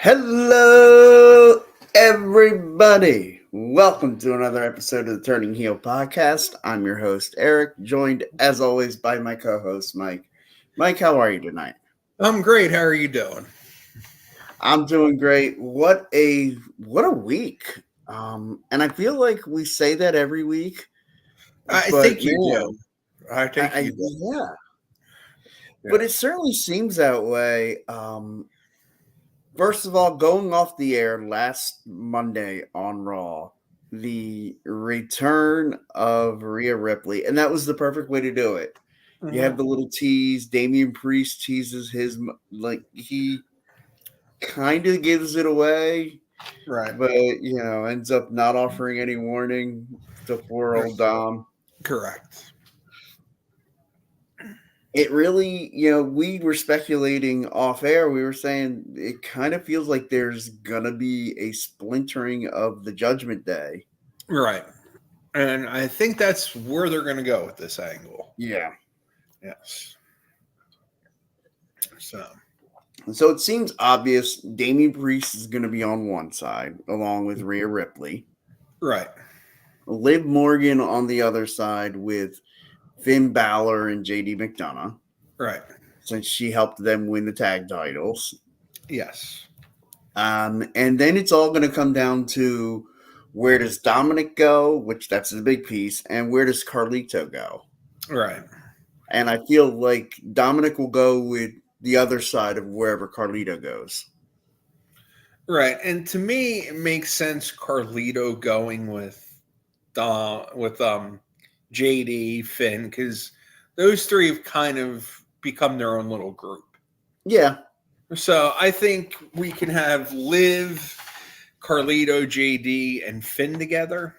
Hello, everybody. Welcome to another episode of the Turning Heel podcast. I'm your host, Eric, joined as always by my co-host, Mike. Mike, how are you tonight? I'm great. How are you doing? I'm doing great. What a week. And I feel like we say that every week, I but think you do. I think you do. yeah. Yeah. But it certainly seems that way. First of all, going off the air last Monday on Raw, the return of Rhea Ripley, and that was the perfect way to do it. You have the little tease. Damian Priest teases his, he kind of gives it away, Right. but ends up not offering any warning to poor old Dom. Correct. It really, we were speculating off air. We were saying it kind of feels like there's going to be a splintering of the Judgment Day. Right. And I think that's where they're going to go with this angle. Yeah. Yes. So it seems obvious Damian Priest is going to be on one side, along with Rhea Ripley. Right. Liv Morgan on the other side with Finn Balor and JD McDonough. Right. Since she helped them win the tag titles. Yes. And then it's all going to come down to where does Dominic go, which that's the big piece, and where does Carlito go? Right. And I feel like Dominic will go with the other side of wherever Carlito goes. Right. And to me, it makes sense Carlito going with JD, Finn, because those three have kind of become their own little group. Yeah. So I think we can have Liv, Carlito, JD, and Finn together.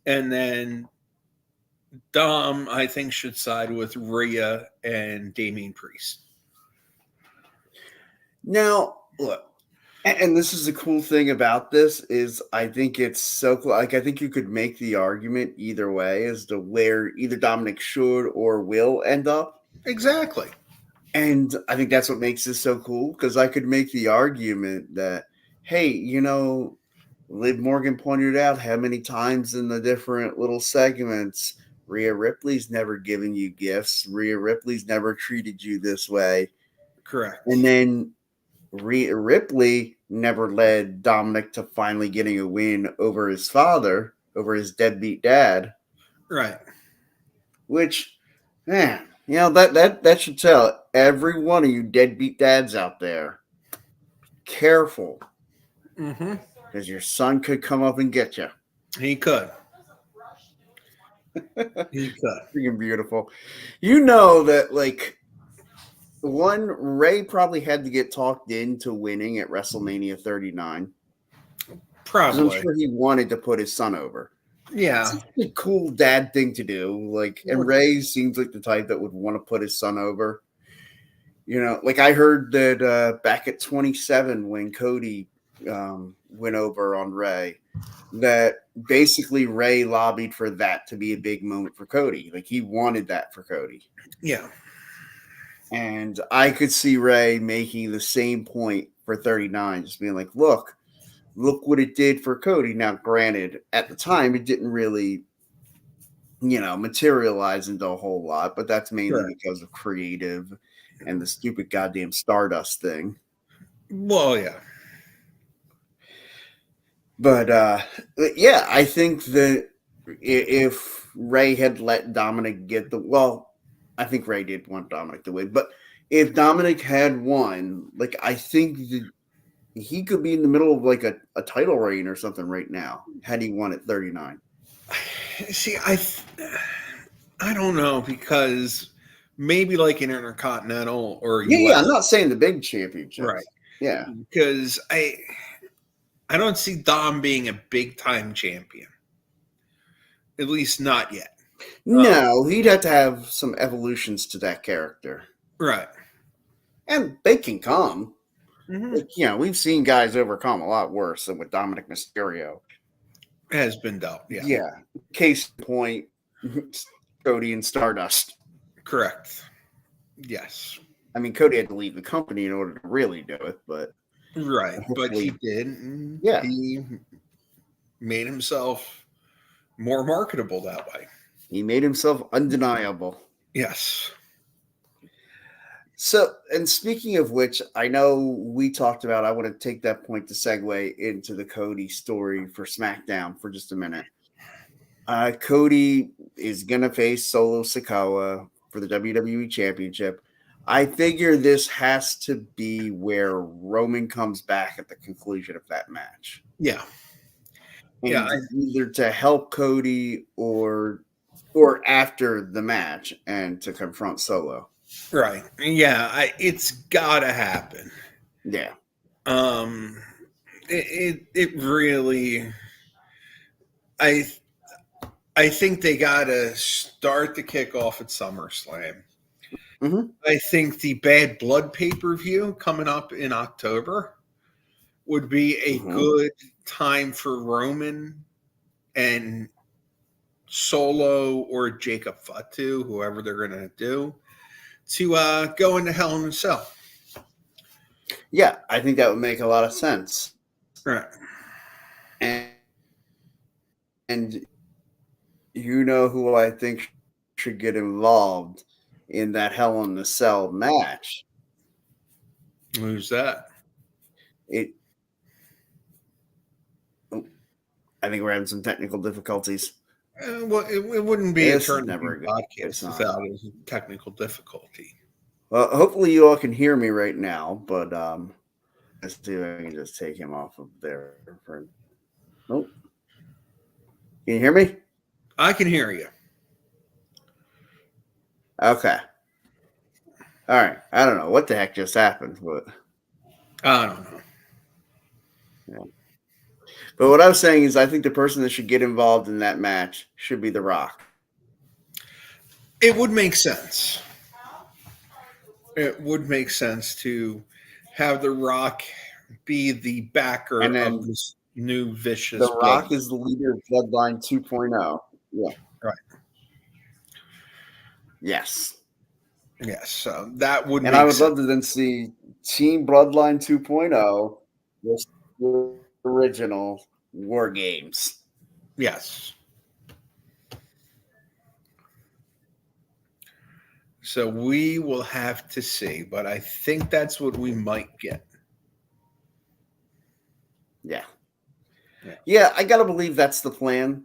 And then Dom, I think, should side with Rhea and Damian Priest. Now, look, and this is the cool thing about this is I think it's so cool. Like, I think you could make the argument either way as to where either Dominic should or will end up. Exactly. And I think that's what makes this so cool, because I could make the argument that, hey, Liv Morgan pointed out how many times in the different little segments, Rhea Ripley's never given you gifts. Rhea Ripley's never treated you this way. Correct. And then Rhea Ripley never led Dominic to finally getting a win over his father, over his deadbeat dad. Right. Which, man, that should tell every one of you deadbeat dads out there, careful. Mm-hmm. Because your son could come up and get you. He could. He could. Freaking beautiful. You know that, like, Ray probably had to get talked into winning at WrestleMania 39. Probably. I'm sure he wanted to put his son over. Yeah. It's a cool dad thing to do. Like, and Ray seems like the type that would want to put his son over. Like I heard that back at 27 when Cody went over on Ray, that basically Ray lobbied for that to be a big moment for Cody. Like, he wanted that for Cody. Yeah. And I could see Ray making the same point for 39, just being like, look what it did for Cody. Now, granted, at the time, it didn't really, materialize into a whole lot, but that's mainly because of creative and the stupid goddamn Stardust thing. Well, yeah. But, yeah, I think that if Ray had let Dominic get I think Ray did want Dominic to win, but if Dominic had won, like, I think that he could be in the middle of like a title reign or something right now had he won at 39. See, I don't know, because maybe like an Intercontinental or yeah, I'm not saying the big championship, right? Yeah, because I don't see Dom being a big time champion, at least not yet. No, he'd have to have some evolutions to that character, right? And they can come. Mm-hmm. Like, we've seen guys overcome a lot worse than what Dominic Mysterio has been dealt. Yeah. Yeah. Case in point, Cody and Stardust. Correct. Yes. I mean, Cody had to leave the company in order to really do it, but Right, but he Hopefully, did. And yeah, he made himself more marketable that way. he made himself undeniable. Yes. So, and speaking of which, I know we talked about, I want to take that point to segue into the Cody story for SmackDown for just a minute. Cody is going to face Solo Sikoa for the WWE Championship. I figure this has to be where Roman comes back at the conclusion of that match. Yeah. Yeah. And either to help Cody or after the match and to confront Solo. Right. Yeah. It's gotta happen. Yeah. Um. It really. I I think they gotta start the kickoff at SummerSlam. Mm-hmm. I think the Bad Blood pay per view coming up in October would be a good time for Roman and Solo or Jacob Fatu, whoever they're going to do, to go into Hell in a Cell. Yeah, I think that would make a lot of sense. Right. And you know who I think should get involved in that Hell in a Cell match? Who's that? I think we're having some technical difficulties. Well, it wouldn't be This a is turn never a good podcast sign. without a technical difficulty. Well, hopefully you all can hear me right now, but let's see if I can just take him off of there. Oh, can you hear me? I can hear you. Okay. All right. I don't know what the heck just happened, but I don't know. yeah. But what I was saying is, I think the person that should get involved in that match should be The Rock. It would make sense. It would make sense to have The Rock be the backer And then of this new vicious The Rock blood. is the leader of Bloodline 2.0. Yeah. Right. Yes. Yes. So that would And make I would sense. love to then see Team Bloodline 2.0 with the original War Games. Yes. So we will have to see, but I think that's what we might get. Yeah. Yeah, I gotta believe that's the plan.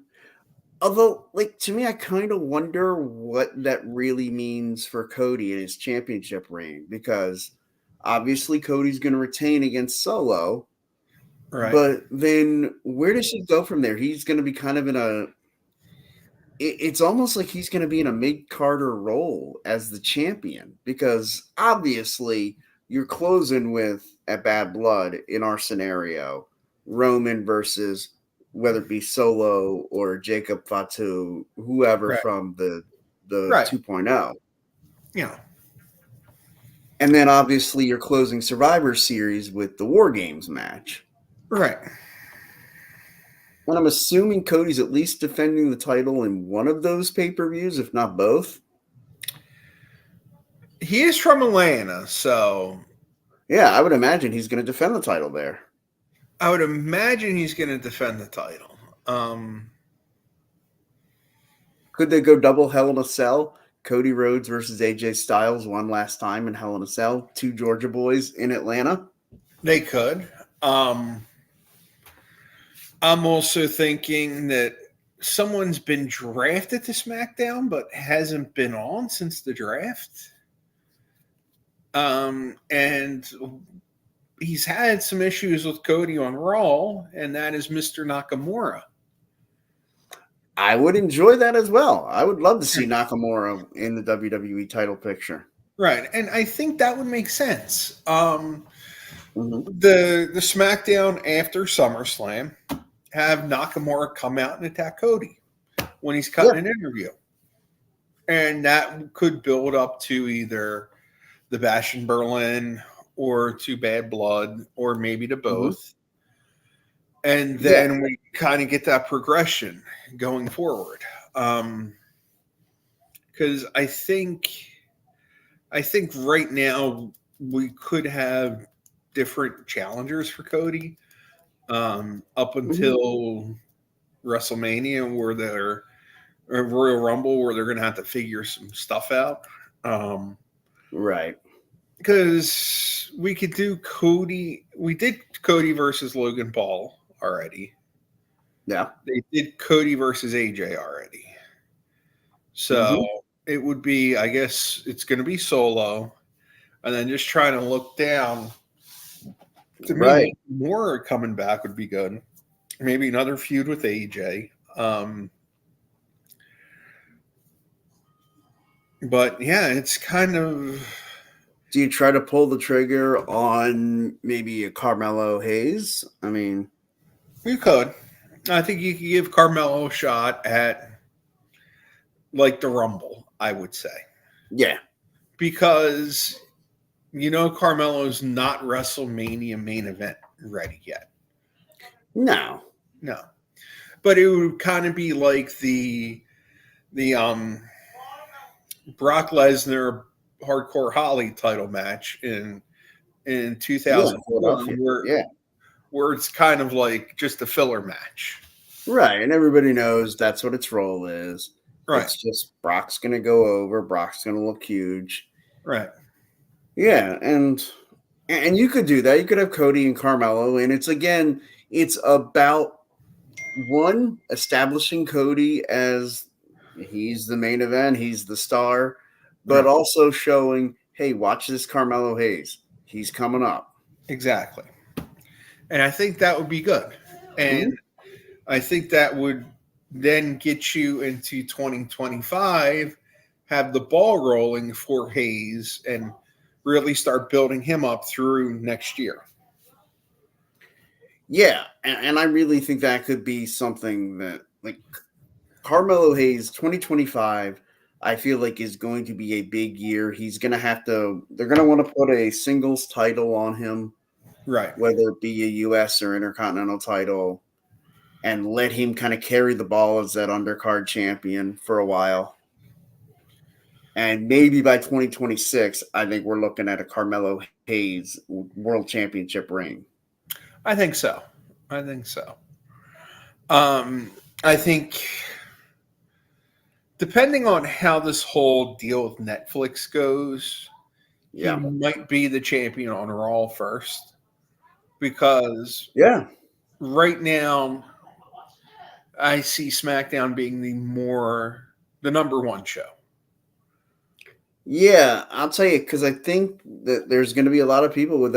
Although, like, to me, I kind of wonder what that really means for Cody in his championship reign, because obviously Cody's going to retain against Solo, Right. but then where does he go from there? He's going to be kind of in a. It's almost like he's going to be in a mid-Carter role as the champion, because obviously you're closing with at Bad Blood in our scenario, Roman versus whether it be Solo or Jacob Fatu, whoever Right. from the Right. 2.0. Yeah. And then obviously you're closing Survivor Series with the War Games match. Right. And I'm assuming Cody's at least defending the title in one of those pay-per-views, if not both. He is from Atlanta, so Yeah, I would imagine he's going to defend the title there. I would imagine he's going to defend the title. Could they go double Hell in a Cell? Cody Rhodes versus AJ Styles one last time in Hell in a Cell. Two Georgia boys in Atlanta. They could. I'm also thinking that someone's been drafted to SmackDown but hasn't been on since the draft. And he's had some issues with Cody on Raw, and that is Mr. Nakamura. I would enjoy that as well. I would love to see Nakamura in the WWE title picture. Right, and I think that would make sense. Mhm. The SmackDown after SummerSlam have Nakamura come out and attack Cody when he's cutting an interview, and that could build up to either the Bash in Berlin or to Bad Blood or maybe to both. And then we kind of get that progression going forward. Because I think right now we could have different challengers for Cody up until WrestleMania, where they're Royal Rumble, where they're going to have to figure some stuff out. Right. Because we could do Cody. We did Cody versus Logan Paul already. Yeah. They did Cody versus AJ already. So it would be, I guess, it's going to be Solo. And then just trying to look down to maybe more coming back would be good. Maybe another feud with AJ. But yeah, it's kind of. Do you try to pull the trigger on maybe a Carmelo Hayes? I mean, you could. I think you could give Carmelo a shot at like the Rumble, I would say. Yeah. Because Carmelo's not WrestleMania main event ready yet. No. But it would kind of be like the Brock Lesnar Hardcore Holly title match in 2004, where it's kind of like just a filler match. Right, and everybody knows that's what its role is. Right. It's just Brock's going to go over, Brock's going to look huge. Right. Yeah, and you could do that. You could have Cody and Carmelo, and it's about one, establishing Cody as he's the main event, he's the star, but also showing, hey, watch this Carmelo Hayes. He's coming up. Exactly. And I think that would be good. And I think that would then get you into 2025, have the ball rolling for Hayes, and really start building him up through next year. Yeah, and I really think that could be something that, like, Carmelo Hayes 2025, I feel like is going to be a big year. He's going to they're going to want to put a singles title on him, right? Whether it be a U.S. or Intercontinental title, and let him kind of carry the ball as that undercard champion for a while. And maybe by 2026, I think we're looking at a Carmelo Hayes World Championship reign. I think so. I think depending on how this whole deal with Netflix goes, he might be the champion on Raw first. Because right now, I see SmackDown being the number one show. Yeah, I'll tell you, because I think that there's going to be a lot of people with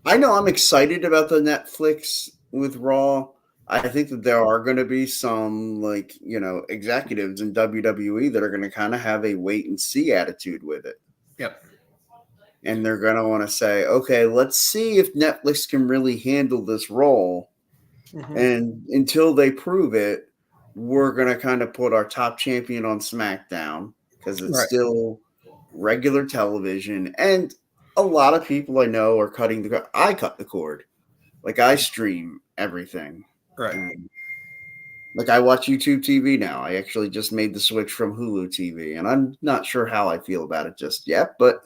I know I'm excited about the Netflix with Raw. I think that there are going to be some, executives in WWE that are going to kind of have a wait and see attitude with it. Yep. And they're going to want to say, okay, let's see if Netflix can really handle this role. Mm-hmm. And until they prove it, we're going to kind of put our top champion on SmackDown because it's still regular television. And a lot of people I know are cutting the cord. I cut the cord. Like, I stream everything. Right. Like, I watch YouTube TV now. I actually just made the switch from Hulu TV. And I'm not sure how I feel about it just yet, but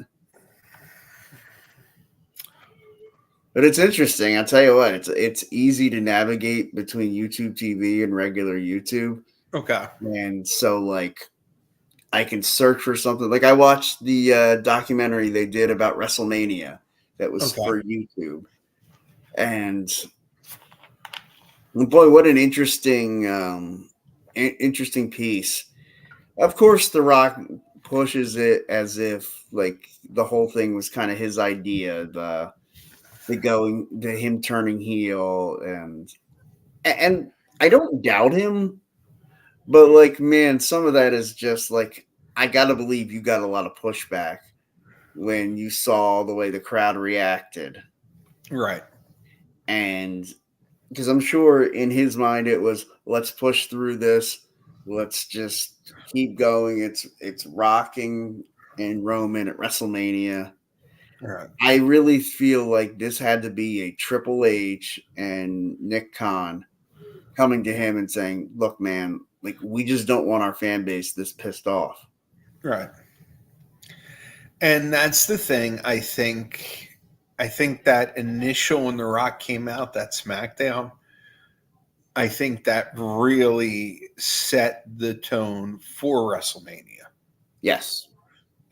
it's interesting. I'll tell you what, it's easy to navigate between YouTube TV and regular YouTube. Okay. And so, like, I can search for something. Like, I watched the documentary they did about WrestleMania that was for YouTube. And boy, what an interesting piece. Of course, The Rock pushes it as if, like, the whole thing was kind of his idea, the him turning heel, and I don't doubt him, but, like, man, some of that is just like, I gotta believe you got a lot of pushback when you saw the way the crowd reacted, right? And because I'm sure in his mind it was, let's push through this, let's just keep going. It's rocking and Roman at WrestleMania. Right. I really feel like this had to be a Triple H and Nick Khan coming to him and saying, look, man, like, we just don't want our fan base this pissed off. Right. And that's the thing, I think, I think that initial when The Rock came out, that SmackDown, I think that really set the tone for WrestleMania. Yes.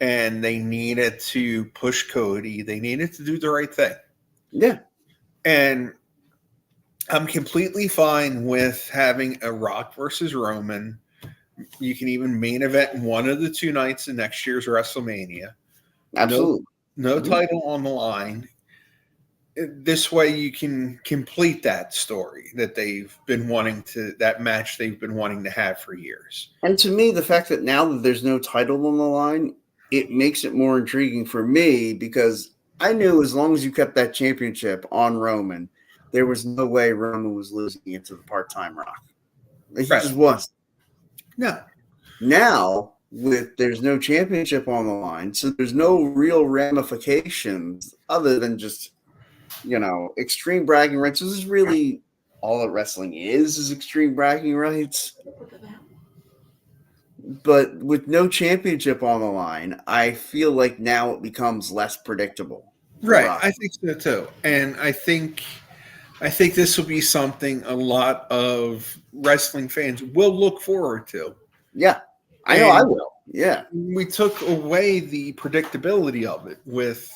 And they needed to push Cody. They needed to do the right thing. Yeah. And I'm completely fine with having a Rock versus Roman. You can even main event one of the 2 nights of next year's WrestleMania. Absolutely. No title on the line. This way you can complete that story that that match they've been wanting to have for years. And to me, the fact that now that there's no title on the line, it makes it more intriguing for me because I knew as long as you kept that championship on Roman, there was no way Roman was losing it to the part-time Rock. He just wasn't. No. Now, there's no championship on the line, so there's no real ramifications other than just, extreme bragging rights. This is really all that wrestling is extreme bragging rights. But with no championship on the line, I feel like now it becomes less predictable. Right. I think so too. And I think this will be something a lot of wrestling fans will look forward to. Yeah. I know I will. Yeah. We took away the predictability of it with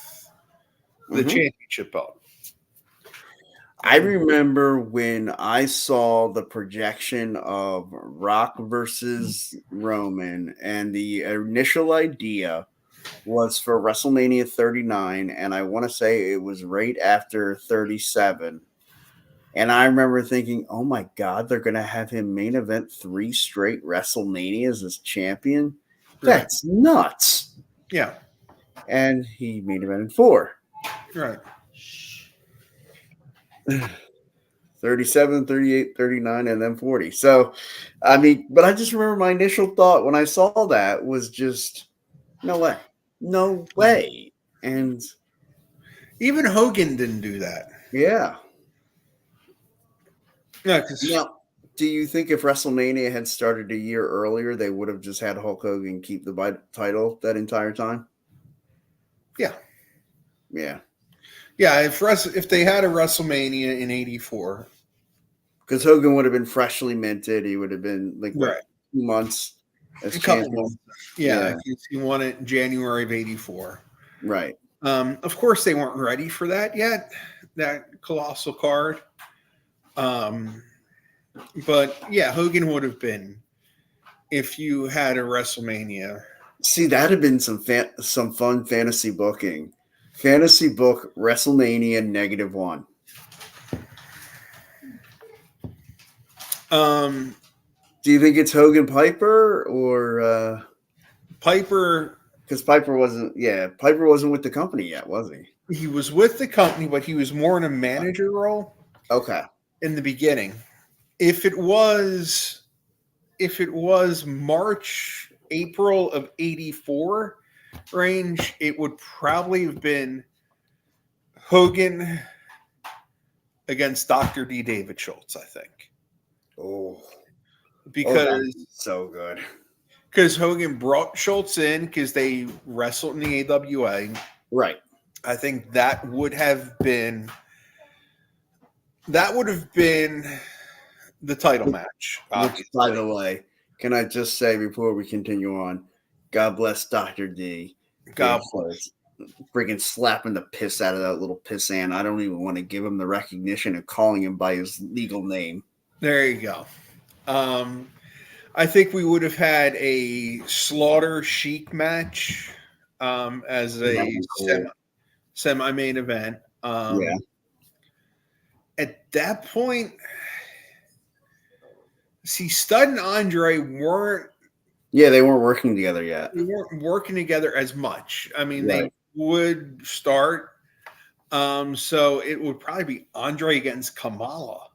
the championship belt. I remember when I saw the projection of Rock versus Roman, and the initial idea was for WrestleMania 39, and I want to say it was right after 37. And I remember thinking, oh my God, they're going to have him main event 3 straight WrestleManias as champion? That's nuts. Yeah. And he main evented 4. Right. 37, 38, 39, and then 40. So, but I just remember my initial thought when I saw that was just, no way. No way. And even Hogan didn't do that. Yeah. No, now, do you think if WrestleMania had started a year earlier, they would have just had Hulk Hogan keep the title that entire time? Yeah. Yeah. Yeah, if they had a WrestleMania in '84, because Hogan would have been freshly minted, he would have been like 2 months as champion. Months. Yeah, he won it in January of '84. Right. Of course, they weren't ready for that yet. That colossal card. But yeah, Hogan would have been if you had a WrestleMania. See, that'd have been some fun fantasy booking. Fantasy book WrestleMania -1. Do you think it's Hogan Piper or Piper? Because Piper wasn't with the company yet, was he? He was with the company, but he was more in a manager role. Okay. In the beginning, if it was March, April of '84 range, it would probably have been Hogan against Dr. D. David Schultz, I think. Oh, because so good. Because Hogan brought Schultz in because they wrestled in the AWA. Right. I think that would have been the title match. Which, by the way, can I just say before we continue on, God bless Dr. D. God bless. Freaking slapping the piss out of that little pissant. I don't even want to give him the recognition of calling him by his legal name. There you go. I think we would have had a Slaughter Sheik match as a semi-main event. At that point, see, Stud and Andre weren't. Yeah, they weren't working together yet. They weren't working together as much. I mean, they would start. So it would probably be Andre against Kamala.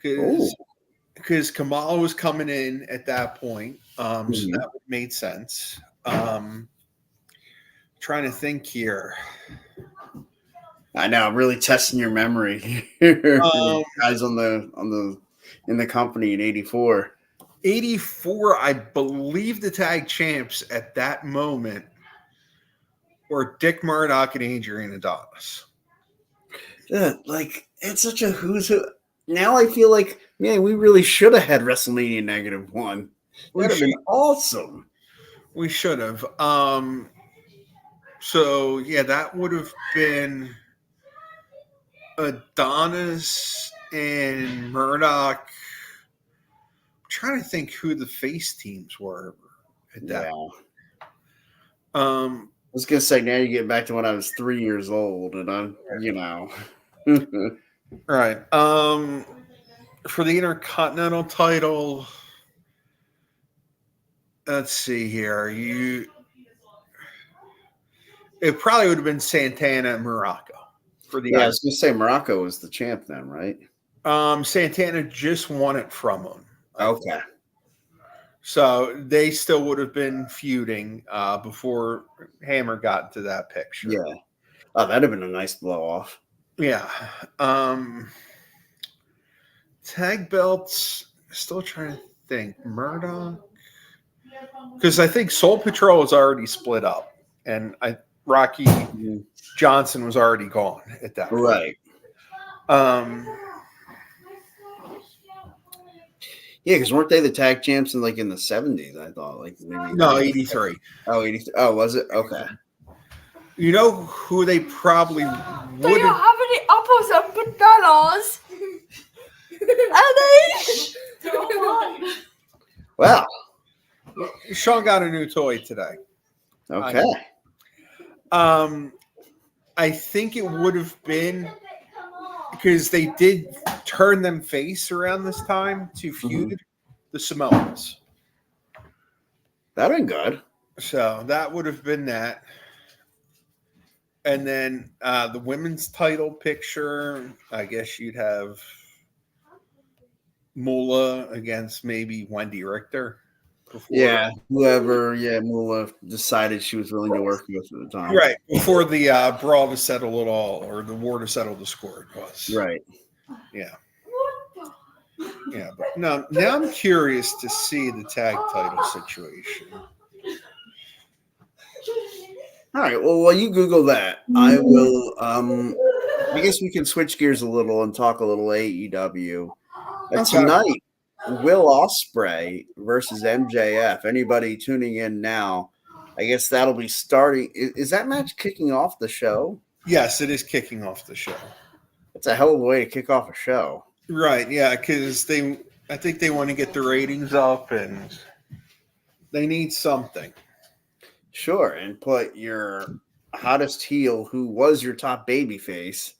Because Kamala was coming in at that point. So that made sense. Trying to think here. I know, I'm really testing your memory. Guys in the company in '84. '84, I believe the tag champs at that moment or Dick Murdoch and Adrian Adonis. Yeah, like it's such a who's who. Now I feel like, man, we really should have had WrestleMania -1. That'd have been awesome. We should have. So yeah, that would have been Adonis and Murdoch. I'm trying to think who the face teams were at that. I was gonna say, now you get back to when I was 3 years old, and I'm, Right. For the Intercontinental title, let's see here. It probably would have been Santana and Morocco for the. I was gonna say Morocco was the champ then, right? Santana just won it from him. Okay. So they still would have been feuding before Hammer got into that picture. Yeah. Oh, that'd have been a nice blow off. Yeah. Tag belts. Still trying to think. Murdoch. Because I think Soul Patrol was already split up, and Rocky Johnson was already gone at that point. Right. Yeah, because weren't they the tag champs in the 70s? I thought maybe. No, 83. Oh, 83. Oh, was it? Okay. You know who they probably would. Do you have any apples and bananas? Well, Sean got a new toy today. Okay. I think it would have been because they did turn them face around this time to feud the Samoans. That'd been good. So that would have been that. And then the women's title picture, I guess you'd have Moolah against maybe Wendy Richter. Whoever Moolah decided she was willing to work with at the time. Right, before the brawl to settle it all, or the war to settle the score was. Right. Yeah. Yeah, but now I'm curious to see the tag title situation. All right, well, while you Google that, I will, I guess we can switch gears a little and talk a little AEW. Tonight, Will Ospreay versus MJF. Anybody tuning in now, I guess that'll be starting. Is that match kicking off the show? Yes, it is kicking off the show. It's a hell of a way to kick off a show. Right, yeah, because I think they want to get the ratings up and they need something. Sure, and put your hottest heel, who was your top babyface,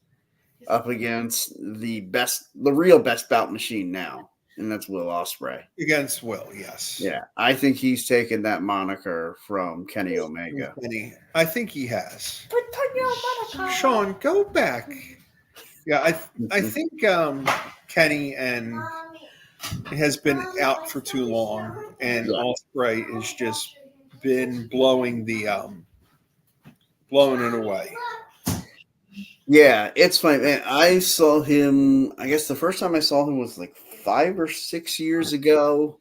up against the real best bout machine now. And that's Will Ospreay. Against Will, yes. Yeah, I think he's taken that moniker from Kenny Omega. I think he has. Sean, go back. Yeah, I think Kenny has been out for too long, and Ospreay has just been blowing it away. Yeah, it's fine. Man, I saw him, I guess the first time I saw him was 5 or 6 years ago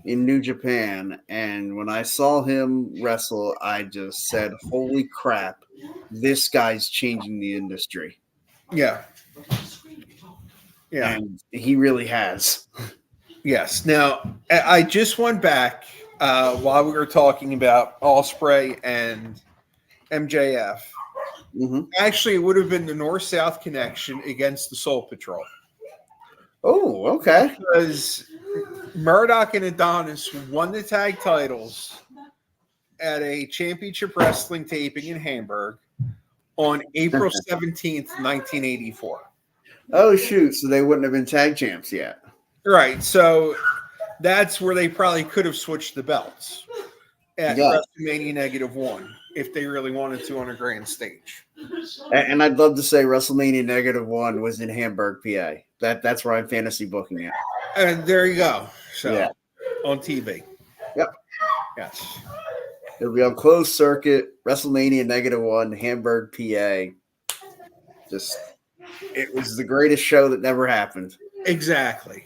in New Japan. And when I saw him wrestle, I just said, holy crap, this guy's changing the industry. Yeah. Yeah. And he really has. Yes. Now, I just went back while we were talking about Ospreay and MJF. Mm-hmm. Actually, it would have been the North-South connection against the Soul Patrol. Oh, okay. Because Murdoch and Adonis won the tag titles at a championship wrestling taping in Hamburg on April 17th, 1984. Oh, shoot. So they wouldn't have been tag champs yet. Right. So that's where they probably could have switched the belts at WrestleMania -1 if they really wanted to on a grand stage. And I'd love to say WrestleMania -1 was in Hamburg, PA. That's where I'm fantasy booking it. And there you go. So on TV. Yep. Yes. It'll be on closed circuit, WrestleMania -1, Hamburg, PA. It was the greatest show that never happened. Exactly.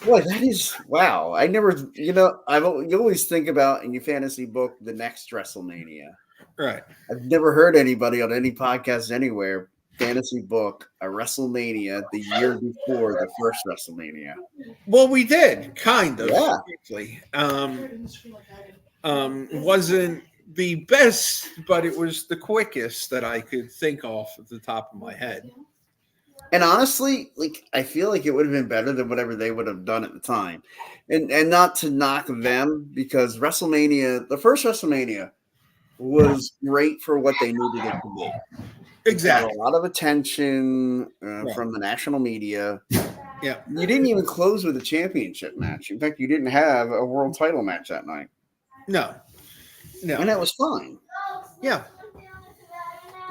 Boy, that is wow. I never, you always think about in your fantasy book the next WrestleMania. Right. I've never heard anybody on any podcast anywhere fantasy book a WrestleMania the year before the first WrestleMania. Well, we did kind of Yeah. briefly. Wasn't the best, but it was the quickest that I could think of at the top of my head. And honestly, like I feel like it would have been better than whatever they would have done at the time. And not to knock them, because WrestleMania, the first WrestleMania, was great for what they needed it to be. Exactly. Got a lot of attention from the national media. Yeah. You didn't even close with a championship match. In fact, you didn't have a world title match that night. No. And that was fine. Yeah.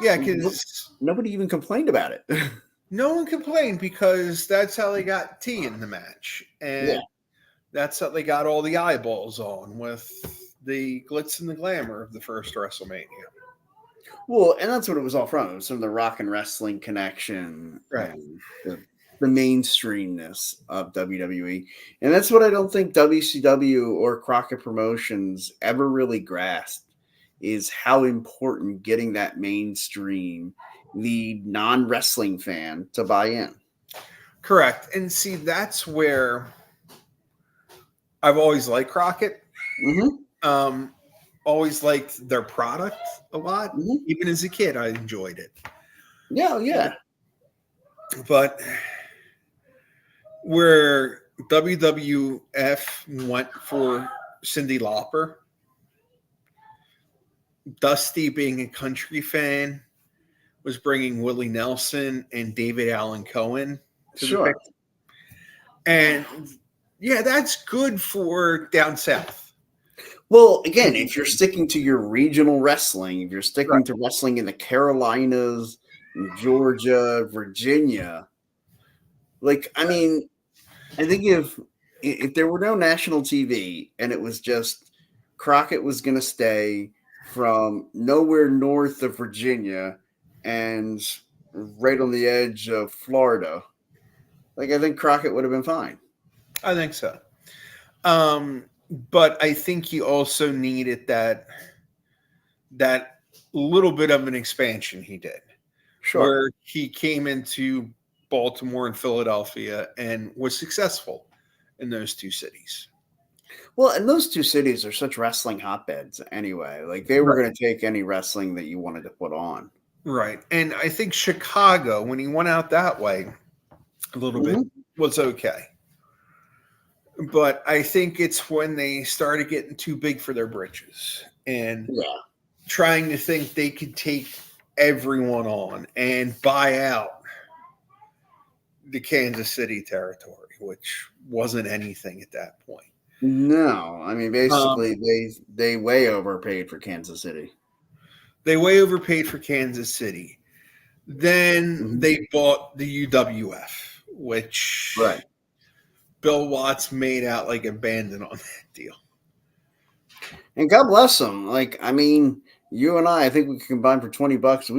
Yeah, because nobody even complained about it. No one complained because that's how they got T in the match. And that's how they got all the eyeballs on with the glitz and the glamour of the first WrestleMania. Well, and that's what it was all from. It was from the rock and wrestling connection, right? The mainstreamness of WWE. And that's what I don't think WCW or Crockett Promotions ever really grasped, is how important getting that mainstream, the non-wrestling fan, to buy in. Correct. And see, that's where I've always liked Crockett. Mm-hmm. Always liked their product a lot. Mm-hmm. Even as a kid, I enjoyed it. Yeah. But where WWF went for Cyndi Lauper, Dusty, being a country fan, was bringing Willie Nelson and David Allen Cohen to the picture. And yeah, that's good for down south. Well, again, if you're sticking to your regional wrestling, if you're sticking to wrestling in the Carolinas, Georgia, Virginia, like, I mean, I think if there were no national TV and it was just Crockett was going to stay from nowhere north of Virginia and right on the edge of Florida, like, I think Crockett would have been fine. I think so. But I think he also needed that little bit of an expansion he did. Sure. Where he came into Baltimore and Philadelphia and was successful in those two cities. Well, and those two cities are such wrestling hotbeds anyway. Like, they were going to take any wrestling that you wanted to put on. Right. And I think Chicago, when he went out that way a little bit, was okay. But I think it's when they started getting too big for their britches and trying to think they could take everyone on and buy out the Kansas City territory, which wasn't anything at that point. No, I mean, basically they way overpaid for Kansas City. They way overpaid for Kansas City. Then they bought the UWF, which Bill Watts made out like a bandit on that deal. And God bless him. Like, I mean, you and I think we could combine for $20.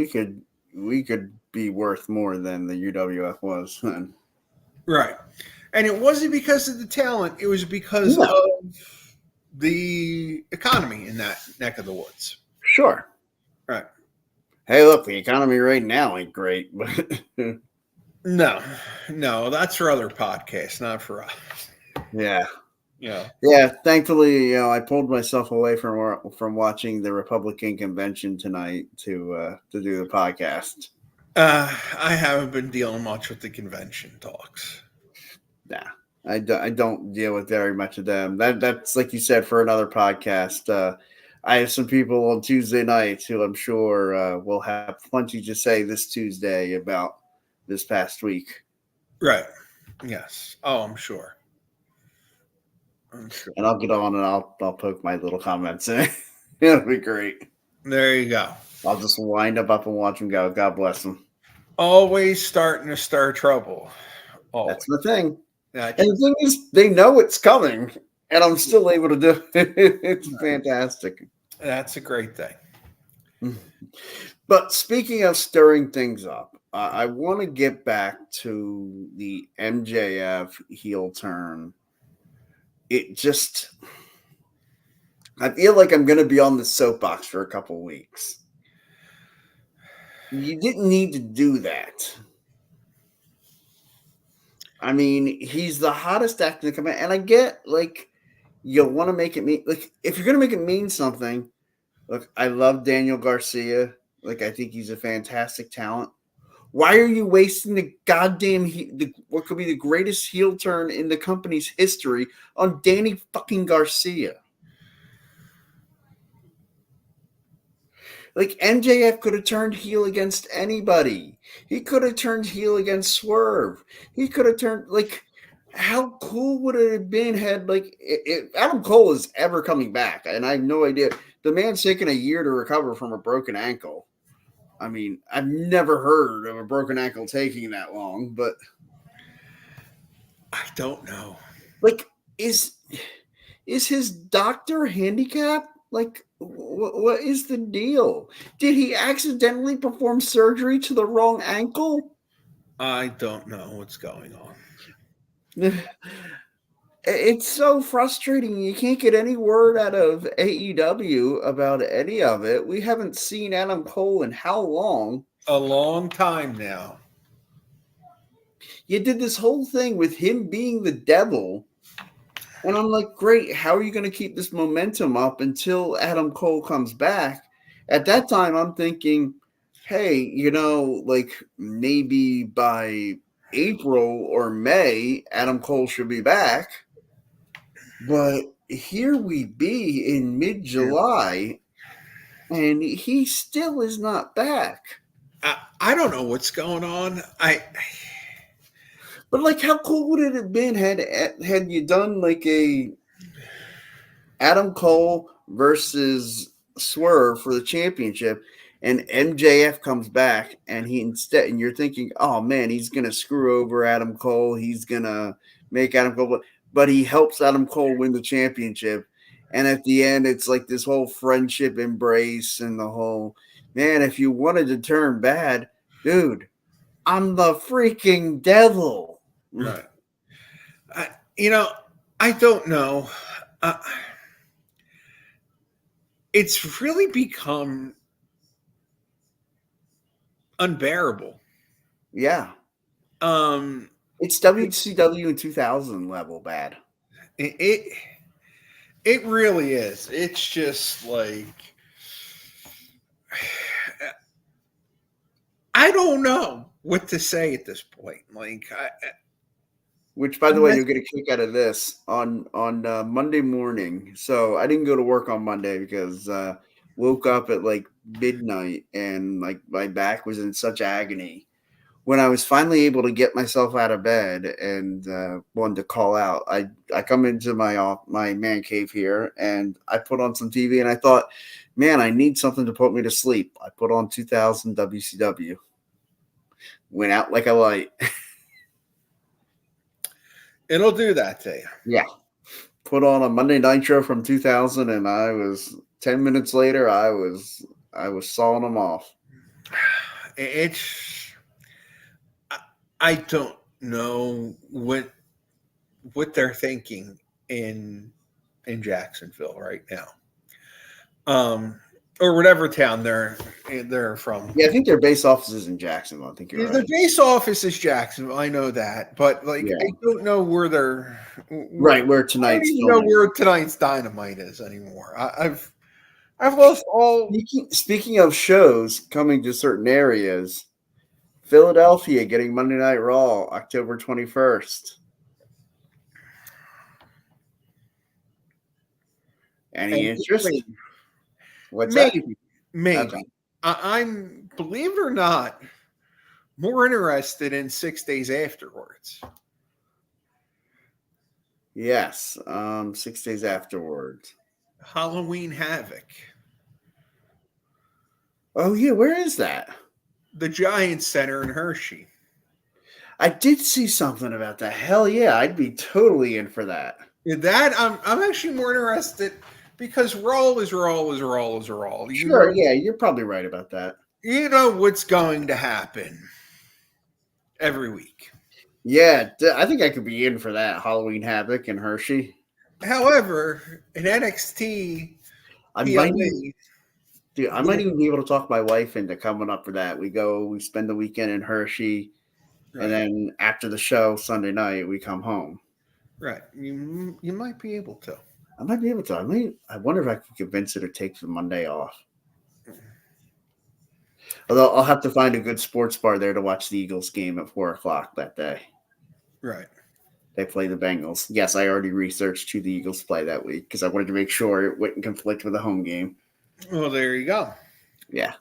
We could be worth more than the UWF was. Right. And it wasn't because of the talent. It was because of the economy in that neck of the woods. Sure. Right. Hey, look, the economy right now ain't great. But No, that's for other podcasts, not for us. Yeah. Yeah. Thankfully, I pulled myself away from watching the Republican convention tonight to do the podcast. I haven't been dealing much with the convention talks. Nah, I don't deal with very much of them. That's like you said, for another podcast. I have some people on Tuesday nights who I'm sure will have plenty to say this Tuesday about this past week. Right. Yes. Oh, I'm sure. And I'll get on and I'll poke my little comments in. It'll be great. There you go. I'll just wind up and watch them go. God bless them. Always starting to stir trouble. Always. That's the thing. And the thing is, they know it's coming, and I'm still able to do it. It's fantastic. That's a great thing. But speaking of stirring things up, I want to get back to the MJF heel turn. It just, I feel like I'm going to be on the soapbox for a couple weeks. You didn't need to do that. I mean, he's the hottest actor in the company, and I get, like, you want to make it mean, like, if you're going to make it mean something, look, I love Daniel Garcia. Like, I think he's a fantastic talent. Why are you wasting the goddamn what could be the greatest heel turn in the company's history on Danny fucking Garcia? Like, MJF could have turned heel against anybody. He could have turned heel against Swerve. He could have turned, like, how cool would it have been had, like, if Adam Cole is ever coming back? And I have no idea. The man's taken a year to recover from a broken ankle. I mean, I've never heard of a broken ankle taking that long, but I don't know. Like, is his doctor handicapped? Like, what is the deal? Did he accidentally perform surgery to the wrong ankle? I don't know what's going on. It's so frustrating. You can't get any word out of AEW about any of it. We haven't seen Adam Cole in how long? A long time now. You did this whole thing with him being the devil. And I'm like, great, how are you going to keep this momentum up until Adam Cole comes back? At that time, I'm thinking, hey, you know, like maybe by April or May, Adam Cole should be back. But here we be in mid-July, and he still is not back. I don't know what's going on. But like, how cool would it have been had you done like a Adam Cole versus Swerve for the championship, and MJF comes back, and and you're thinking, oh man, he's gonna screw over Adam Cole. He's gonna make Adam Cole. But he helps Adam Cole win the championship. And at the end, it's like this whole friendship embrace and the whole, man, if you wanted to turn bad, dude, I'm the freaking devil. Right. I don't know. It's really become unbearable. Yeah. It's WCW in 2000 level bad. It really is. It's just like, I don't know what to say at this point. Like, which, by the way, you'll get a kick out of this on Monday morning. So I didn't go to work on Monday because woke up at like midnight and like my back was in such agony. When I was finally able to get myself out of bed and wanted to call out, I come into my man cave here and I put on some TV and I thought, man, I need something to put me to sleep. I put on 2000 WCW. Went out like a light. It'll do that to you. Yeah. Put on a Monday Nitro from 2000 and I was 10 minutes later, I was sawing them off. I don't know what they're thinking in Jacksonville right now, or whatever town they're from. Yeah, I think their base office is in Jacksonville. I think you're right. Their base office is Jacksonville. I know that, but like I don't know where they're where tonight's. I don't even know where tonight's Dynamite is anymore. I've lost all. Speaking of shows coming to certain areas. Philadelphia getting Monday Night Raw, October 21st. Any interest? What's maybe, that? Maybe. Okay. I'm, believe it or not, more interested in 6 days afterwards. Yes, 6 days afterwards. Halloween Havoc. Oh, yeah, where is that? The Giants Center in Hershey. I did see something about that. Hell yeah, I'd be totally in for that. That I'm actually more interested because Raw is Raw. Sure, yeah, you're probably right about that. You know what's going to happen. every week. Yeah, I think I could be in for that. Halloween Havoc and Hershey. However, in NXT I might, PLE, dude, I might even be able to talk my wife into coming up for that. We spend the weekend in Hershey, and then after the show Sunday night, we come home. Right. You might be able to. I might be able to. I wonder if I could convince her to take the Monday off. Although I'll have to find a good sports bar there to watch the Eagles game at 4:00 that day. Right. They play the Bengals. Yes, I already researched who the Eagles play that week because I wanted to make sure it wouldn't conflict with the home game. Well, there you go. Yeah.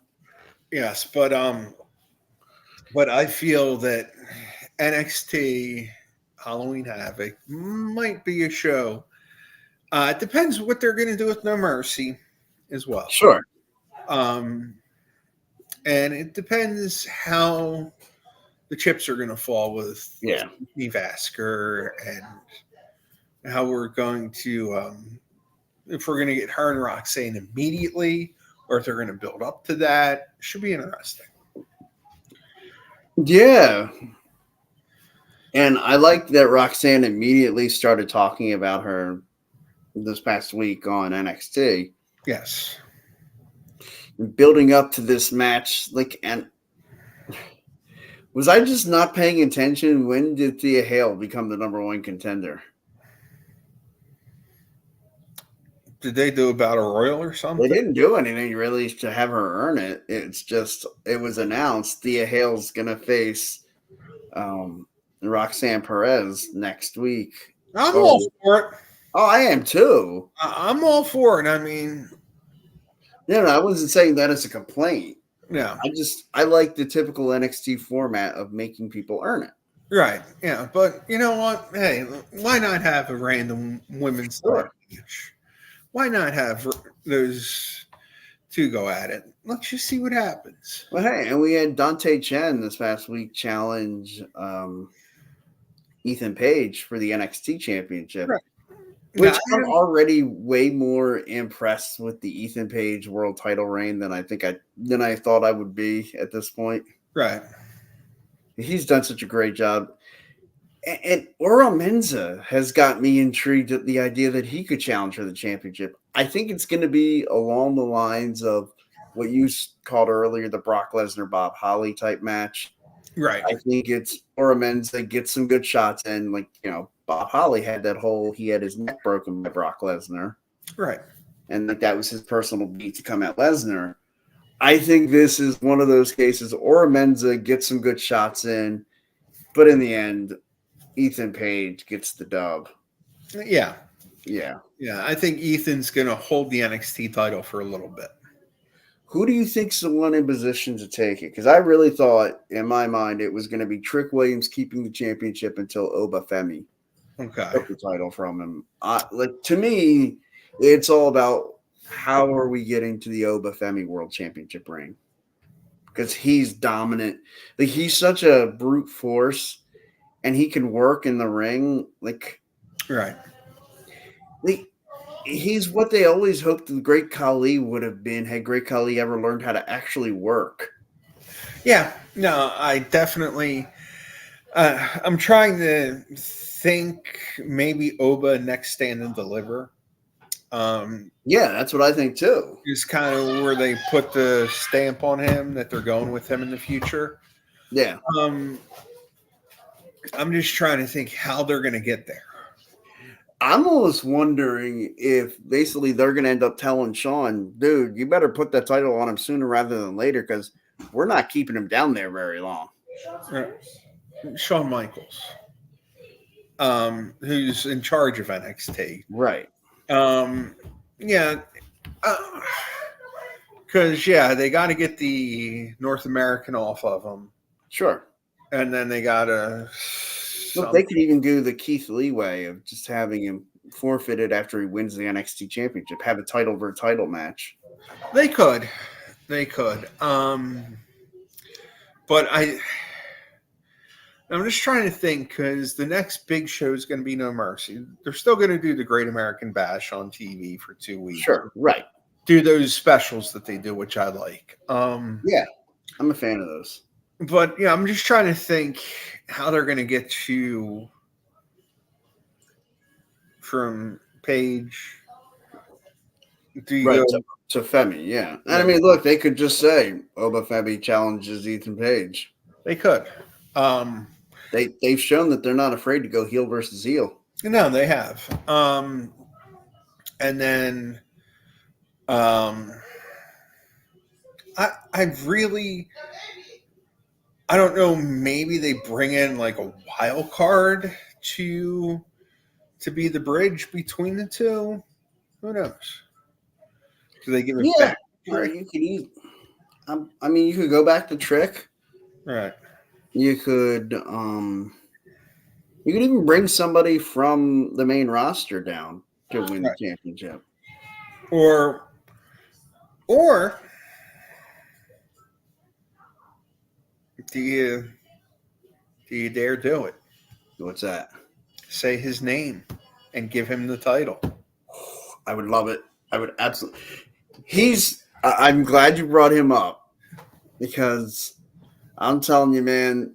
Yes, but I feel that NXT Halloween Havoc might be a show. It depends what they're going to do with No Mercy as well. Sure. And it depends how the chips are going to fall with Steve Asker and how we're going to, if we're going to get her and Roxanne immediately or if they're going to build up to that. Should be interesting. Yeah. And I like that Roxanne immediately started talking about her this past week on NXT. Yes. Building up to this match, and was I just not paying attention? When did Thea Hale become the number one contender? Did they do a battle royal or something? They didn't do anything really to have her earn it. It's just it was announced Thea Hale's gonna face Roxanne Perez next week. I'm all for it. Oh, I am too. I'm all for it. I mean, I wasn't saying that as a complaint. Yeah. I like the typical NXT format of making people earn it. Right. Yeah. But you know what? Hey, why not have a random women's title match? Why not have those two go at it? Let's just see what happens. Well, hey, and we had Dante Chen this past week challenge Ethan Page for the NXT Championship. Right. Which I'm already way more impressed with the Ethan Page world title reign than I thought I would be at this point. Right. He's done such a great job. And Oro Menza has got me intrigued at the idea that he could challenge for the championship. I think it's going to be along the lines of what you called earlier, the Brock Lesnar, Bob Holly type match. Right. I think it's Oro Menza gets some good shots in, Bob Holly had he had his neck broken by Brock Lesnar. Right. And that was his personal beat to come at Lesnar. I think this is one of those cases. Oro Menza gets some good shots in, but in the end, Ethan Page gets the dub. Yeah. Yeah. Yeah. I think Ethan's going to hold the NXT title for a little bit. Who do you think's the one in position to take it? Because I really thought, in my mind, it was going to be Trick Williams keeping the championship until Oba Femi took the title from him. To me, it's all about how are we getting to the Oba Femi World Championship reign? Because he's dominant. He's such a brute force. And he can work in the ring, right. He's what they always hoped the Great Khali would have been had Great Khali ever learned how to actually work. Yeah, no, I definitely. I'm trying to think maybe Oba next stand and deliver. Yeah, that's what I think too. Is kind of where they put the stamp on him that they're going with him in the future. Yeah. I'm just trying to think how they're going to get there. I'm almost wondering if basically they're going to end up telling Shawn, dude, you better put that title on him sooner rather than later because we're not keeping him down there very long. Shawn Michaels, who's in charge of NXT. Right. Yeah. Because, they got to get the North American off of him. Sure. And then they got to... Look, they could even do the Keith Lee way of just having him forfeited after he wins the NXT Championship. Have a title for title match. They could. But I'm just trying to think because the next big show is going to be No Mercy. They're still going to do the Great American Bash on TV for 2 weeks. Sure, right. Do those specials that they do, which I like. Yeah, I'm a fan of those. But yeah, I'm just trying to think how they're going to get from Paige. Do you Right go? to Femi, yeah. And I Yeah, mean, look, they could just say Oba Femi challenges Ethan Page. they could. They've shown that they're not afraid to go heel versus heel. No, they have. And then I really I don't know. Maybe they bring in like a wild card to be the bridge between the two. Who knows? Do they give it Yeah, back? you could eat. I mean, you could go back to Trick. Right. You could even bring somebody from the main roster down to win the championship. Or do you dare do it? What's that? Say his name and give him the title. I would love it. I would absolutely. I'm glad you brought him up because I'm telling you, man.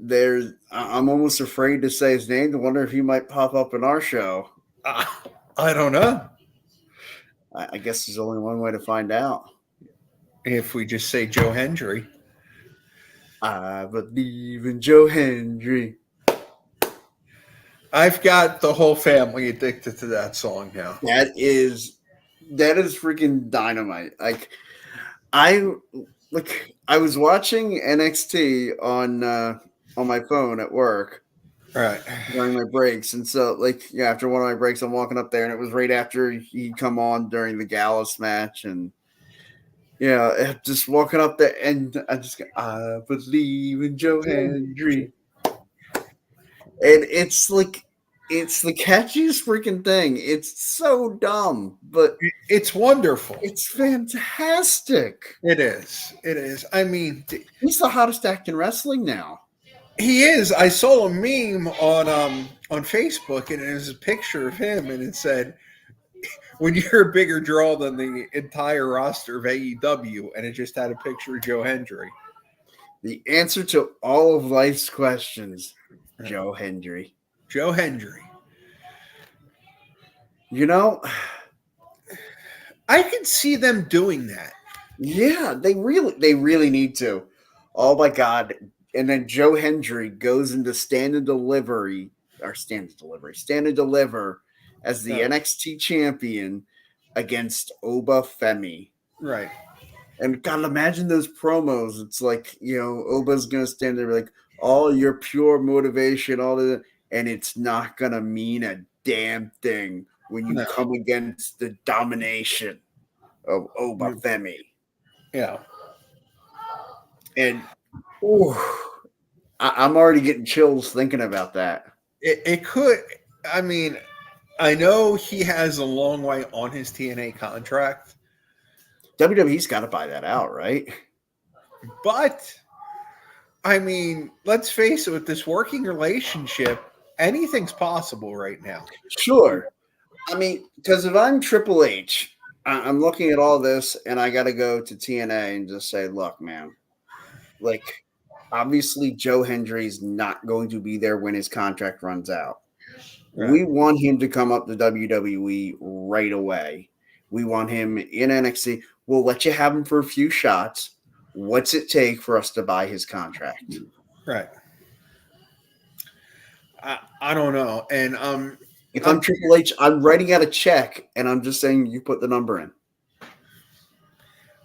I'm almost afraid to say his name to wonder if he might pop up in our show. I don't know. I guess there's only one way to find out. If we just say Joe Hendry. I believe in Joe Hendry. I've got the whole family addicted to that song now. That is freaking dynamite. I was watching NXT on my phone at work. Right. During my breaks. And so after one of my breaks, I'm walking up there and it was right after he'd come on during the Gallus match. And just walking up there and I believe in Joe Hendry. And it's the catchiest freaking thing. It's so dumb, but it's wonderful. It's fantastic. It is. It is. I mean, he's the hottest act in wrestling now. He is. I saw a meme on Facebook, and it was a picture of him, and it said, "When you're a bigger draw than the entire roster of AEW," and it just had a picture of Joe Hendry. The answer to all of life's questions, Joe Hendry. Joe Hendry. You know, I can see them doing that. Yeah, they really need to. Oh my God. And then Joe Hendry goes into stand and deliver as the NXT champion against Oba Femi. Right. And God, imagine those promos. It's like, Oba's going to stand there like, all your pure motivation, all of that. And it's not going to mean a damn thing when you come against the domination of Oba Femi. Yeah. And I'm already getting chills thinking about that. It could. I mean, I know he has a long way on his TNA contract. WWE's got to buy that out, right? But, I mean, let's face it, with this working relationship, anything's possible right now. Sure. I mean, because if I'm Triple H, I'm looking at all this and I got to go to TNA and just say, look, man, obviously Joe Hendry's not going to be there when his contract runs out. Right. We want him to come up to WWE right away. We want him in NXT. We'll let you have him for a few shots. What's it take for us to buy his contract? Right. I don't know. And if I'm Triple H, I'm writing out a check and I'm just saying you put the number in.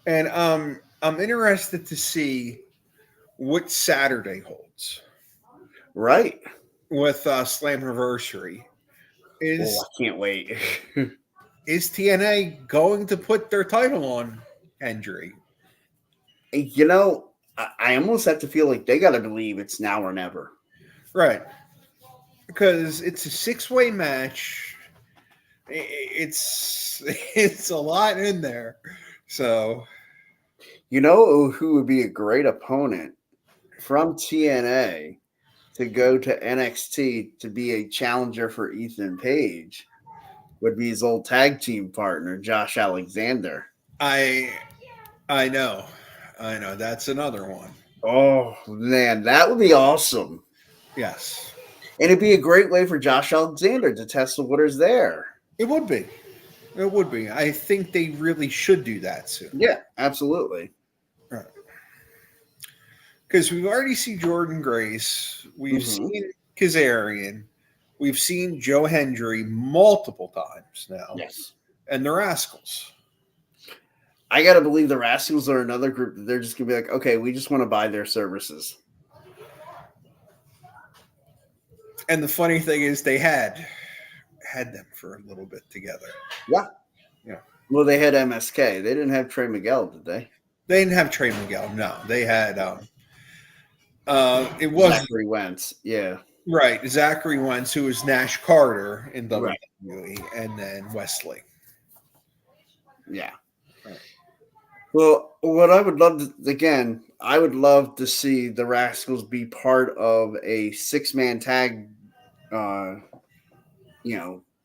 And I'm interested to see what Saturday holds. Right. With Slammiversary. I can't wait. Is TNA going to put their title on Hendry? I almost have to feel like they got to believe it's now or never. Right. Because it's a 6-way match. It's a lot in there. So, who would be a great opponent from TNA to go to NXT to be a challenger for Ethan Page would be his old tag team partner, Josh Alexander. I know. That's another one. Oh man, that would be awesome. Yes. And it'd be a great way for Josh Alexander to test the waters there. It would be. It would be. I think they really should do that soon. Yeah, absolutely. Right. Because we've already seen Jordan Grace. We've seen Kazarian. We've seen Joe Hendry multiple times now. Yes. And the Rascals. I got to believe the Rascals are another group that they're just going to be like, okay, we just want to buy their services. And the funny thing is they had them for a little bit together. Yeah. Yeah. Well, they had MSK. They didn't have Trey Miguel, did they? They didn't have Trey Miguel. No, they had it was Zachary Wentz. Yeah. Right. Zachary Wentz, who was Nash Carter in WWE, Right. and then Wesley. Yeah. Right. Well, what I would love to, again, I would love to see the Rascals be part of a 6-man tag,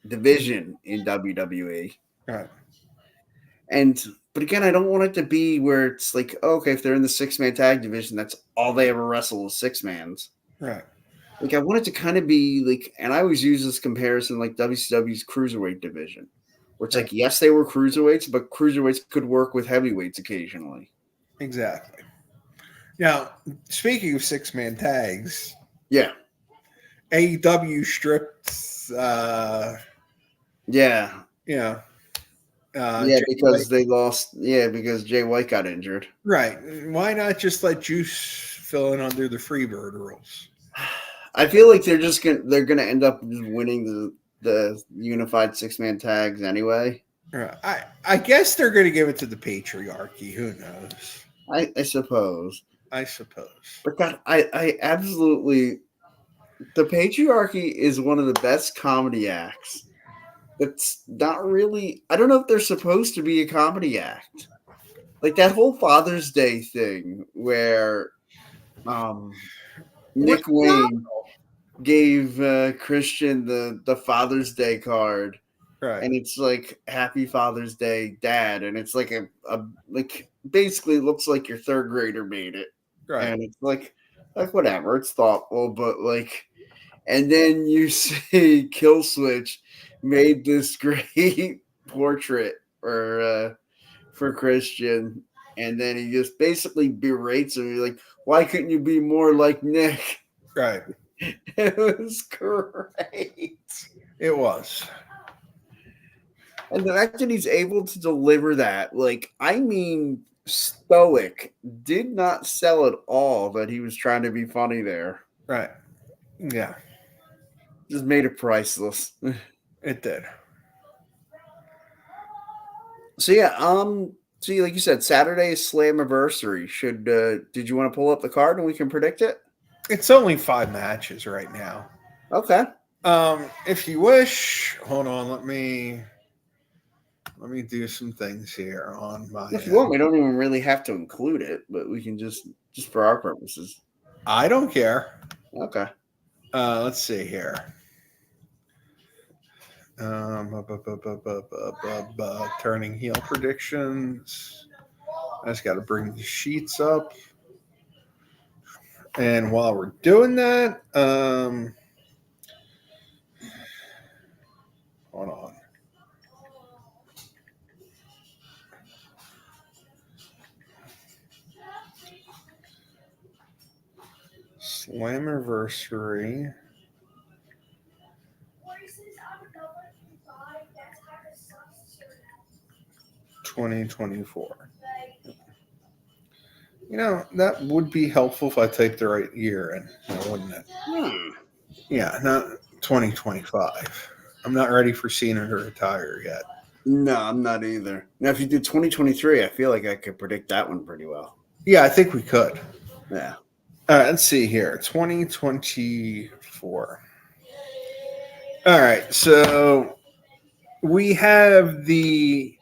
division in WWE. Right. But again, I don't want it to be where it's like, okay, if they're in the 6-man tag division, that's all they ever wrestle is 6-mans. Right. Like, I want it to kind of be like, and I always use this comparison like WCW's cruiserweight division, where it's like, yes, they were cruiserweights, but cruiserweights could work with heavyweights occasionally. Exactly. Now, speaking of 6-man tags, yeah, AEW stripped. Because they lost. Yeah, because Jay White got injured. Right. Why not just let Juice fill in under the Freebird rules? I feel like they're gonna end up just winning the unified 6-man tags anyway. Right. I guess they're gonna give it to the patriarchy. Who knows? I suppose. But God, I absolutely. The patriarchy is one of the best comedy acts. It's not really. I don't know if they're supposed to be a comedy act. Like that whole Father's Day thing where Nick Wayne gave Christian the Father's Day card. Right. And it's like Happy Father's Day, Dad. And it's like a like basically looks like your 3rd grader made it. Right. And it's like whatever, it's thoughtful, but like, and then you see Kill Switch made this great portrait for Christian, and then he just basically berates him. He's like, "Why couldn't you be more like Nick?" Right. It was great. It was. And the fact that he's able to deliver that, like, I mean, stoic, did not sell at all that he was trying to be funny there. Right. Yeah. Just made it priceless. It did. So yeah, see, like you said, Saturday is Slammiversary. Did you want to pull up the card and we can predict it? It's only 5 matches right now. Okay. If you wish, hold on, let me do some things here on my If you want, we don't even really have to include it, but we can just for our purposes. I don't care. Okay. Let's see here. Turning heel predictions. I just got to bring the sheets up. And while we're doing that, hold on. Slammiversary. $2024. You know, that would be helpful if I typed the right year in, wouldn't it? Yeah, not 2025. I'm not ready for Cena to retire yet. No, I'm not either. Now, if you did 2023, I feel like I could predict that one pretty well. Yeah, I think we could. Yeah. Let's see here. 2024. All right, so we have the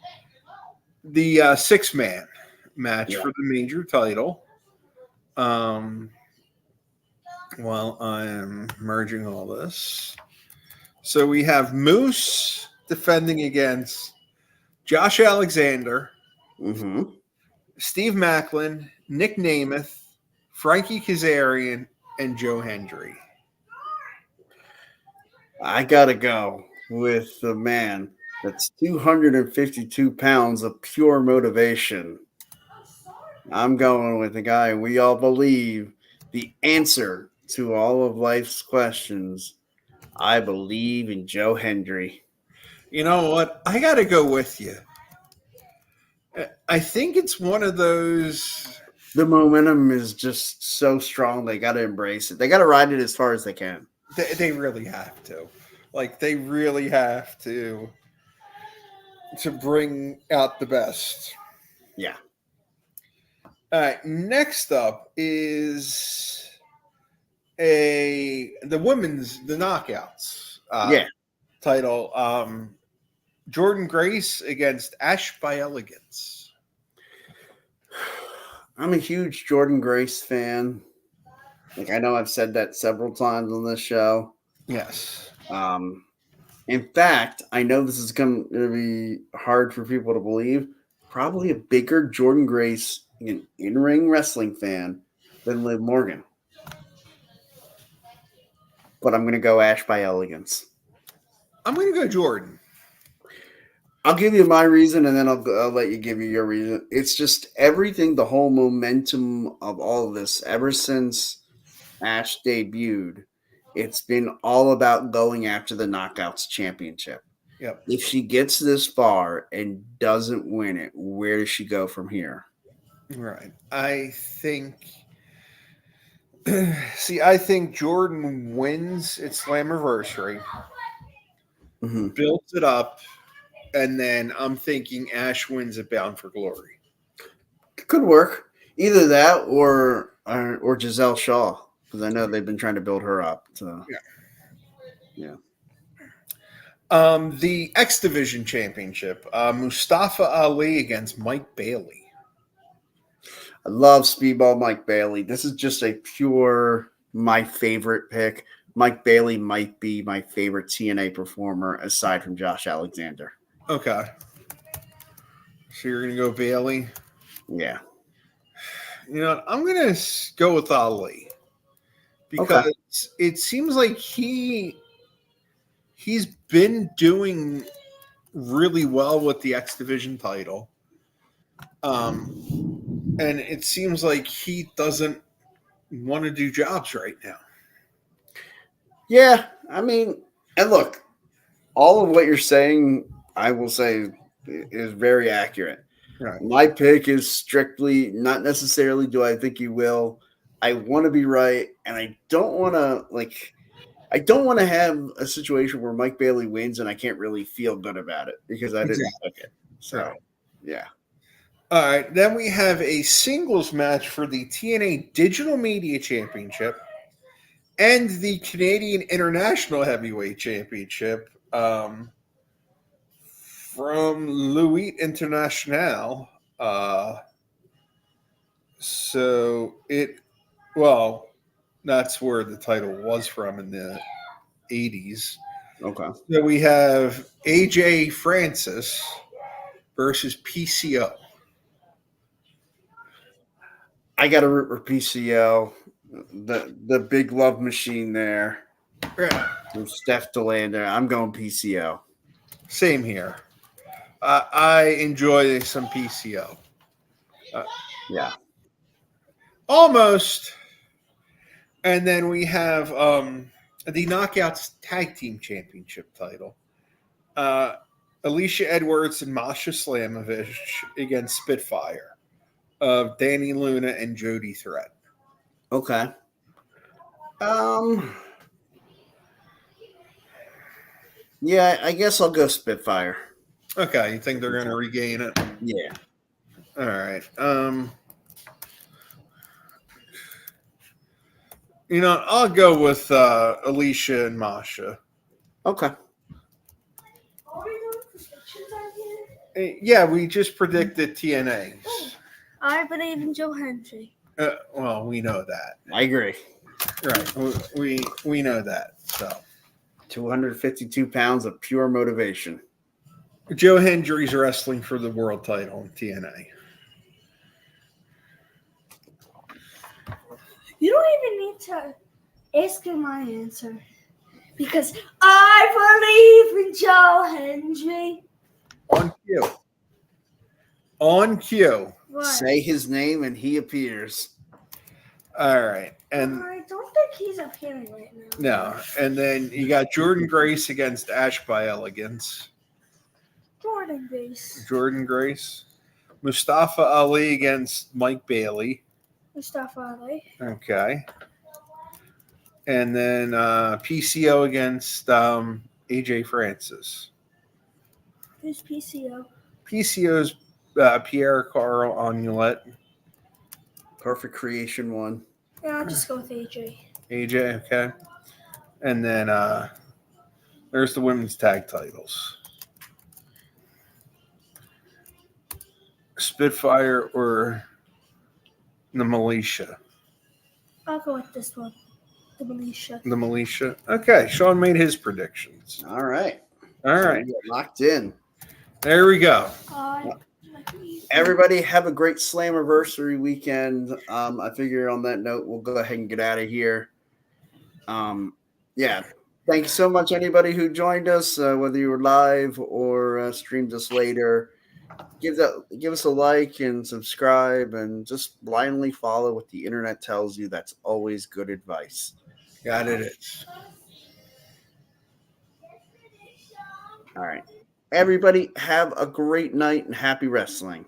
6-man match for the major title. While I'm merging all this. So we have Moose defending against Josh Alexander, Steve Macklin, Nick Namath, Frankie Kazarian, and Joe Hendry. I gotta go with the man that's 252 pounds of pure motivation. I'm going with the guy we all believe the answer to all of life's questions. I believe in Joe Hendry. You know what? I got to go with you. I think it's one of those. The momentum is just so strong. They got to embrace it. They got to ride it as far as they can. They really have to. Like, they really have to bring out the best. Yeah. All right. Next up is the knockouts. Title. Jordan Grace against Ash by Elegance. I'm a huge Jordan Grace fan. Like, I know I've said that several times on this show. Yes. In fact, I know this is going to be hard for people to believe. Probably a bigger Jordan Grace in-ring wrestling fan than Liv Morgan. But I'm going to go Ash by Elegance. I'm going to go Jordan. I'll give you my reason, and then I'll let you give you your reason. It's just everything, the whole momentum of all of this, ever since Ash debuted, it's been all about going after the Knockouts Championship. Yep. If she gets this far and doesn't win it, where does she go from here? Right. I think Jordan wins its Slammiversary, builds it up, and then I'm thinking Ash wins it Bound for Glory. Could work. Either that or Giselle Shaw, because I know they've been trying to build her up. So. Yeah. The X Division Championship, Mustafa Ali against Mike Bailey. I love Speedball Mike Bailey. This is just a pure my favorite pick. Mike Bailey might be my favorite TNA performer aside from Josh Alexander. Okay. So you're going to go Bailey? Yeah. You know what? I'm going to go with Ali. Because it seems like he's been doing really well with the X Division title. And it seems like he doesn't want to do jobs right now. Yeah, I mean, and look, all of what you're saying, I will say, is very accurate. Right. My pick is strictly not necessarily do I think you will. I want to be right, and I don't want to have a situation where Mike Bailey wins and I can't really feel good about it because I didn't pick it. So, right. Yeah. All right. Then we have a singles match for the TNA Digital Media Championship and the Canadian International Heavyweight Championship from Louis International. That's where the title was from in the 80s. Okay. So we have AJ Francis versus PCO. I got to root for PCO, the big love machine there. Right. From Steph DeLander. I'm going PCO. Same here. I enjoy some PCO. Yeah. Almost. And then we have the Knockouts Tag Team Championship title. Alicia Edwards and Masha Slamovich against Spitfire of Danny Luna and Jody Threat. Okay. Yeah, I guess I'll go Spitfire. Okay, you think they're going to regain it? Yeah. All right. I'll go with Alicia and Masha. Okay. Yeah, we just predicted TNA. I believe in Joe Hendry. Well, we know that. I agree. Right. We know that. So 252 pounds of pure motivation. Joe Hendry's wrestling for the world title in TNA. You don't even need to ask me my answer. Because I believe in Joe Hendry. On cue. On cue. What? Say his name and he appears. All right. And I don't think he's appearing right now. no. And then you got Jordan Grace against Ash by Elegance. Jordan Grace. Jordan Grace. Mustafa Ali against Mike Bailey. Mustafa Ali. Okay. And then PCO against AJ Francis. Who's PCO? PCO's Pierre Carl Amulet. Perfect Creation 1. Yeah, I'll just go with AJ. AJ, okay. And then there's the women's tag titles. Spitfire or the Militia? I'll go with this one. The Militia. The Militia. Okay, Sean made his predictions. All right. All right, Locked in. there we go. Everybody have a great Slammiversary weekend. I figure on that note, we'll go ahead and get out of here. Yeah. Thank you so much, anybody who joined us, whether you were live or streamed us later. Give us a like and subscribe and just blindly follow what the internet tells you. That's always good advice. Got it. All right. Everybody have a great night and happy wrestling.